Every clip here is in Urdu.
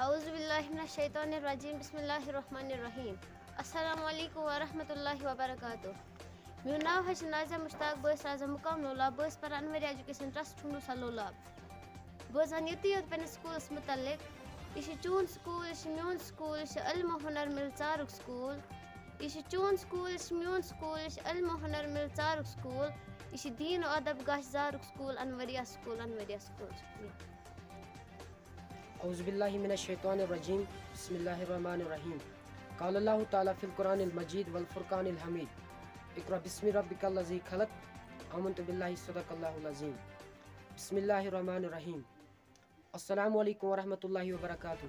اعوذ باللہ من الشیطان الرجیم بسم اللہ الرحمن الرحیم السلام علیکم ورحمۃ اللہ وبرکاتہ میون ناو ہے نازیہ مشتاق بس راز مقام لولاب بس پر انوری ایجوکیشن ٹرسٹ ٹھنڈو سا لولاب بس یتی یوت پنس سکولس متعلق یہ چون سکول یہ میون سکول یہ علم و ہنر مل ژارک سکول یہ چون سکول یہ میون سکول یہ علم و ہنر مل ژارک سکول یہ دین و ادب گاش زارک سکول انوریا سکول اعوذ باللہ من الشیطان الرجیم بسم اللہ الرحمن الرحیم قال اللہ تعالی فی القرآن المجید والفرقان الحمید اقرأ بسم ربک الذی خلق آمنت باللہ صدق اللہ العظیم بسم اللہ الرحمن الرحیم السلام علیکم ورحمۃ اللہ وبرکاتہ.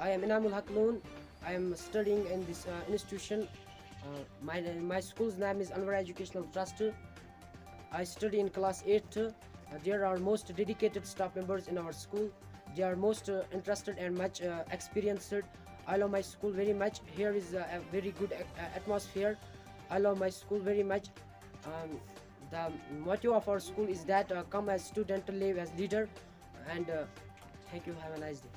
I am Inam ul Haq Loon. I am studying in this institution. My school's name is Anwar Educational Trust. I study in class 8. There are most dedicated staff members in our school. They are most interested and much experienced. I love my school very much. Here is a very good atmosphere. I love my school very much. The motto of our school is that come as student, live as leader. And thank you. Have a nice day.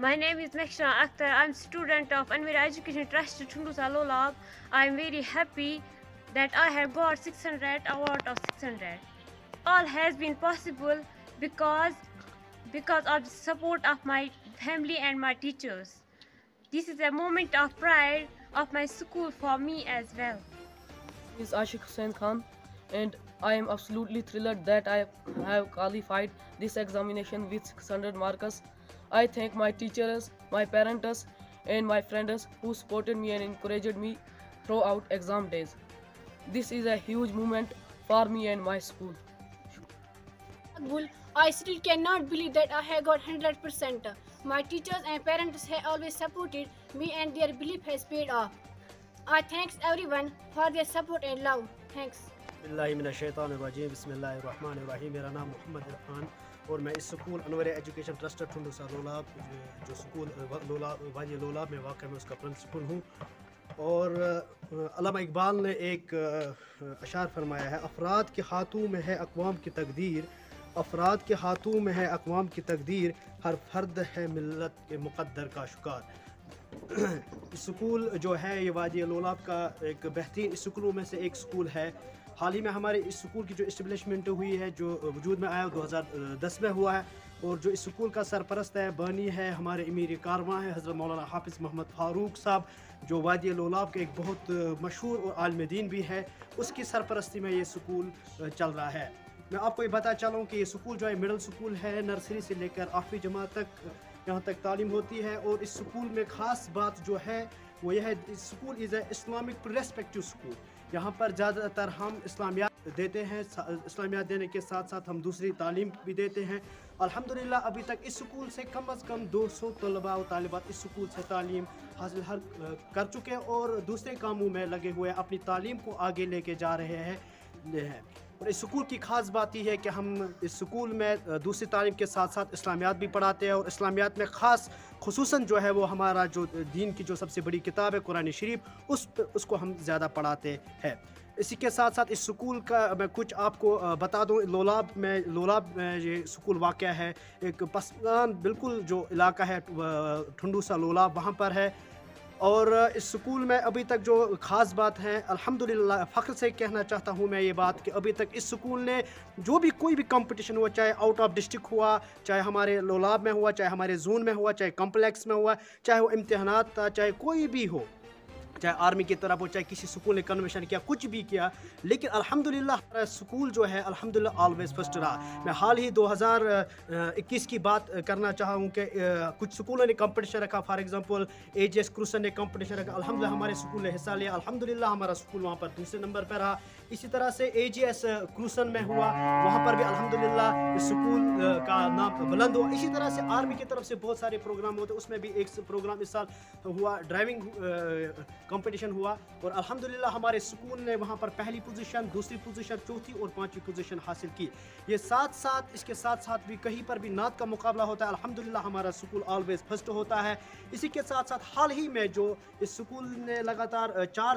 My name is Mehshna Akhtar. I'm student of Anwar Education Trust Thundusa Lolab. I'm very happy that I have got 600 award of 600. All has been possible because of the support of my family and my teachers. This is a moment of pride of my school for me as well. Is Ashik Hussain Khan, and I am absolutely thrilled that I have qualified this examination with 600 marks. I thank my teachers, my parents, and my friends who supported me and encouraged me throughout exam days. This is a huge moment for me and my school. I still cannot believe that I have got 100%. My teachers and parents have always supported me and their belief has paid off. I thanks everyone for their support and love. Thanks. اللہ من الشیطان الرجیم بسم اللہ الرحمن الرحیم. میرا نام محمد عرفان اور میں اس سکول انور ایجوکیشن ٹرسٹ ٹھنڈوسا لولاب جو سکول وادی لولاب میں واقع میں اس کا پرنسپل ہوں. اور علامہ اقبال نے ایک اشعار فرمایا ہے، افراد کے ہاتھوں میں ہے اقوام کی تقدیر، افراد کے ہاتھوں میں ہے اقوام کی تقدیر، ہر فرد ہے ملت کے مقدر کا شکار. سکول جو ہے یہ وادی لولاب کا ایک بہترین سکولوں میں سے ایک سکول ہے. حال ہی میں ہمارے اس سکول کی جو اسٹیبلشمنٹ ہوئی ہے، جو وجود میں آیا 2010 میں ہوا ہے، اور جو اس سکول کا سرپرست ہے، بانی ہے، ہمارے امیر کارواں ہے حضرت مولانا حافظ محمد فاروق صاحب، جو وادی لولاب کے ایک بہت مشہور اور عالم دین بھی ہے. اس کی سرپرستی میں یہ سکول چل رہا ہے. میں آپ کو یہ بتا چلوں کہ یہ سکول جو ہے مڈل سکول ہے، نرسری سے لے کر 8ویں جماعت تک یہاں تک تعلیم ہوتی ہے. اور اس سکول میں خاص بات جو ہے وہ یہ ہے، سکول از اے اسلامک پرسپیکٹو سکول. یہاں پر زیادہ تر ہم اسلامیات دیتے ہیں، اسلامیات دینے کے ساتھ ساتھ ہم دوسری تعلیم بھی دیتے ہیں. الحمدللہ ابھی تک اس سکول سے کم از کم 200 طلباء و طالبات اس سکول سے تعلیم حاصل کر چکے اور دوسرے کاموں میں لگے ہوئے اپنی تعلیم کو آگے لے کے جا رہے ہیں. اور اس سکول کی خاص بات یہ ہے کہ ہم اس سکول میں دوسری تعلیم کے ساتھ ساتھ اسلامیات بھی پڑھاتے ہیں، اور اسلامیات میں خصوصاً جو ہے وہ ہمارا جو دین کی جو سب سے بڑی کتاب ہے قرآن شریف، اس کو ہم زیادہ پڑھاتے ہیں. اسی کے ساتھ ساتھ اس سکول کا میں کچھ آپ کو بتا دوں. لولاب میں یہ سکول واقع ہے، ایک پسماند بالکل جو علاقہ ہے ٹھنڈوسا لولاب وہاں پر ہے. اور اس سکول میں ابھی تک جو خاص بات ہے، الحمدللہ فخر سے کہنا چاہتا ہوں میں یہ بات کہ ابھی تک اس سکول نے جو بھی کوئی بھی کمپٹیشن ہوا، چاہے آؤٹ آف ڈسٹرکٹ ہوا، چاہے ہمارے لولاب میں ہوا، چاہے ہمارے زون میں ہوا، چاہے کمپلیکس میں ہوا، چاہے وہ امتحانات تھا، چاہے کوئی بھی ہو، چاہے آرمی کی طرف ہو، چاہے کسی سکول نے کنونشن کیا، کچھ بھی کیا، لیکن الحمدللہ ہمارا سکول جو ہے الحمدللہ آلویز فرسٹ رہا. میں حال ہی 2021 کی بات کرنا چاہا ہوں کہ کچھ سکولوں نے کمپٹیشن رکھا. فار ایگزامپل AGS کروسن نے کمپٹیشن رکھا، الحمدللہ ہمارے سکول نے حصہ لیا، الحمدللہ ہمارا سکول وہاں پر دوسرے نمبر پر رہا. اسی طرح سے AGS کروسن میں ہوا، وہاں پر بھی الحمدللہ سکول کا نام بلند ہوا. اسی طرح سے آرمی کی طرف سے بہت سارے پروگرام ہوتے، اس میں بھی ایک پروگرام اس سال ہوا، ڈرائیونگ کمپٹیشن ہوا، اور الحمدللہ ہمارے سکول نے وہاں پر پہلی پوزیشن، دوسری پوزیشن، چوتھی اور 5ویں پوزیشن حاصل کی. یہ اس کے ساتھ ساتھ بھی کہیں پر بھی نعت کا مقابلہ ہوتا ہے، الحمدللہ ہمارا سکول آلویز فرسٹ ہوتا ہے. اسی کے ساتھ ساتھ حال ہی میں جو اس سکول نے لگاتار 4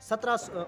17